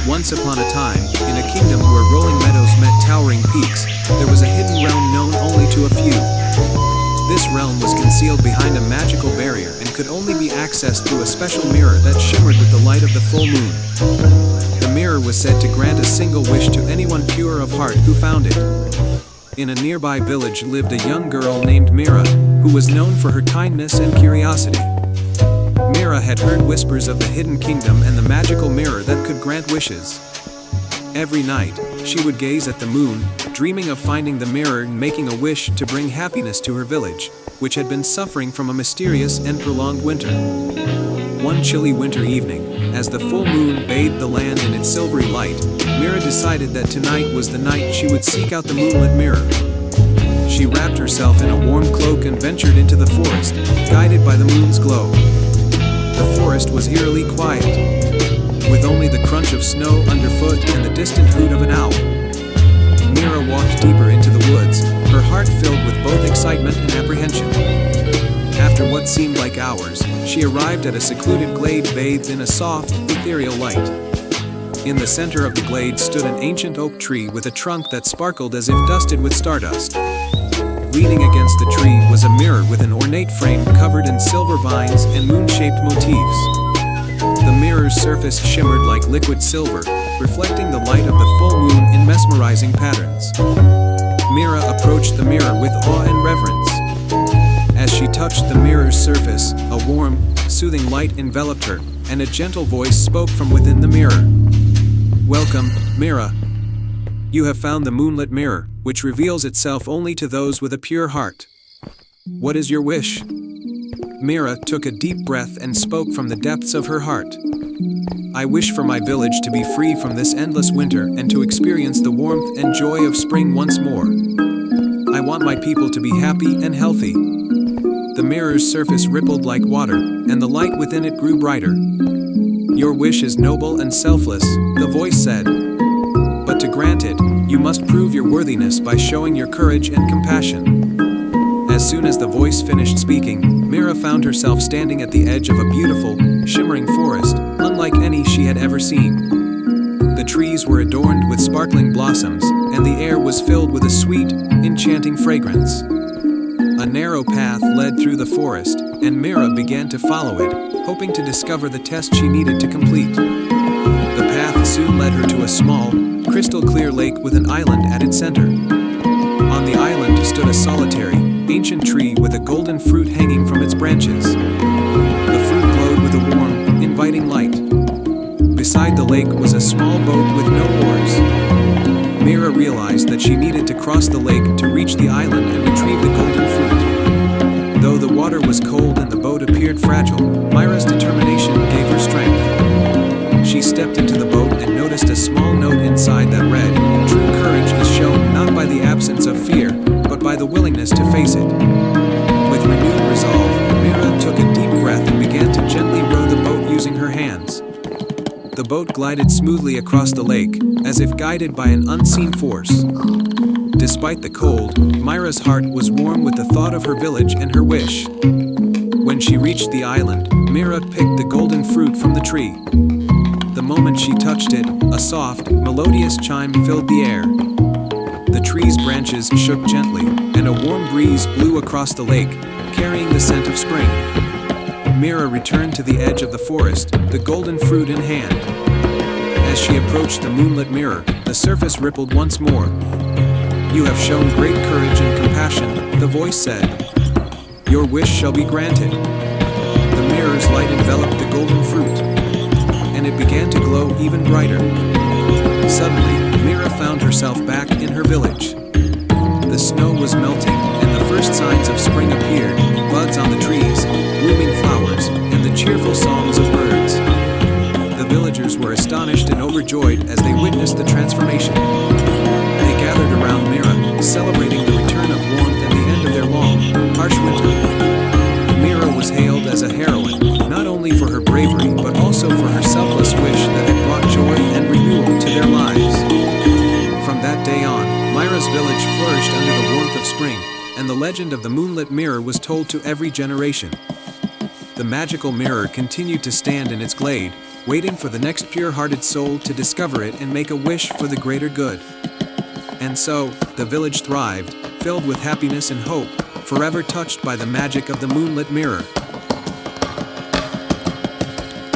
Once upon a time, in a kingdom where rolling meadows met towering peaks, there was a hidden realm known only to a few. This realm was concealed behind a magical barrier and could only be accessed through a special mirror that shimmered with the light of the full moon. The mirror was said to grant a single wish to anyone pure of heart who found it. In a nearby village lived a young girl named Mira, who was known for her kindness and curiosity. Mira had heard whispers of the hidden kingdom and the magical mirror that could grant wishes. Every night, she would gaze at the moon, dreaming of finding the mirror and making a wish to bring happiness to her village, which had been suffering from a mysterious and prolonged winter. One chilly winter evening, as the full moon bathed the land in its silvery light, Mira decided that tonight was the night she would seek out the moonlit mirror. She wrapped herself in a warm cloak and ventured into the forest, guided by the moon's glow. The forest was eerily quiet, with only the crunch of snow underfoot and the distant hoot of an owl. Mira walked deeper into the woods, her heart filled with both excitement and apprehension. After what seemed like hours, she arrived at a secluded glade bathed in a soft, ethereal light. In the center of the glade stood an ancient oak tree with a trunk that sparkled as if dusted with stardust. Leaning against the tree was a mirror with an ornate frame covered in silver vines and moon-shaped motifs. The mirror's surface shimmered like liquid silver, reflecting the light of the full moon in mesmerizing patterns. Mira approached the mirror with awe and reverence. As she touched the mirror's surface, a warm, soothing light enveloped her, and a gentle voice spoke from within the mirror. "Welcome, Mira. You have found the moonlit mirror, which reveals itself only to those with a pure heart. What is your wish?" Mira took a deep breath and spoke from the depths of her heart. "I wish for my village to be free from this endless winter and to experience the warmth and joy of spring once more. I want my people to be happy and healthy." The mirror's surface rippled like water, and the light within it grew brighter. "Your wish is noble and selfless," the voice said. "But to grant it, you must prove your worthiness by showing your courage and compassion." As soon as the voice finished speaking, Mira found herself standing at the edge of a beautiful, shimmering forest, unlike any she had ever seen. The trees were adorned with sparkling blossoms, and the air was filled with a sweet, enchanting fragrance. A narrow path led through the forest, and Mira began to follow it, hoping to discover the test she needed to complete. The path soon led her to a small, crystal-clear lake with an island at its center. On the island stood a solitary, ancient tree with a golden fruit hanging from its branches. The fruit glowed with a warm, inviting light. Beside the lake was a small boat with no oars. Mira realized that she needed to cross the lake to reach the island and retrieve the golden fruit. Though the water was cold and the boat appeared fragile, Mira's determination gave her strength. She stepped into the boat and noticed a small note inside that read, "True courage is shown not by the absence of fear, but by the willingness to face it." With renewed resolve, Mira took a deep breath and began to gently row the boat using her hands. The boat glided smoothly across the lake, as if guided by an unseen force. Despite the cold, Mira's heart was warm with the thought of her village and her wish. When she reached the island, Mira picked the golden fruit from the tree. The moment she touched it, a soft, melodious chime filled the air. The tree's branches shook gently, and a warm breeze blew across the lake, carrying the scent of spring. Mira returned to the edge of the forest, the golden fruit in hand. As she approached the moonlit mirror, the surface rippled once more. "You have shown great courage and compassion," the voice said. "Your wish shall be granted." The mirror's light enveloped the golden fruit, and it began to glow even brighter. Suddenly, Mira found herself back in her village. The snow was melting, and the first signs of spring appeared, buds on the trees, blooming flowers, and the cheerful songs of birds. The villagers were astonished and overjoyed as they witnessed the transformation. They gathered around Mira, celebrating the return of warmth and the end of their long, harsh winter. Mira was hailed as a heroine, not only for her bravery but also for her selfless wish that had brought joy and renewal to their lives. From that day on, Mira's village flourished under the warmth of spring, and the legend of the moonlit mirror was told to every generation. The the magical mirror continued to stand in its glade, waiting for the next pure-hearted soul to discover it and make a wish for the greater good. And so, the village thrived, filled with happiness and hope, forever touched by the magic of the moonlit mirror.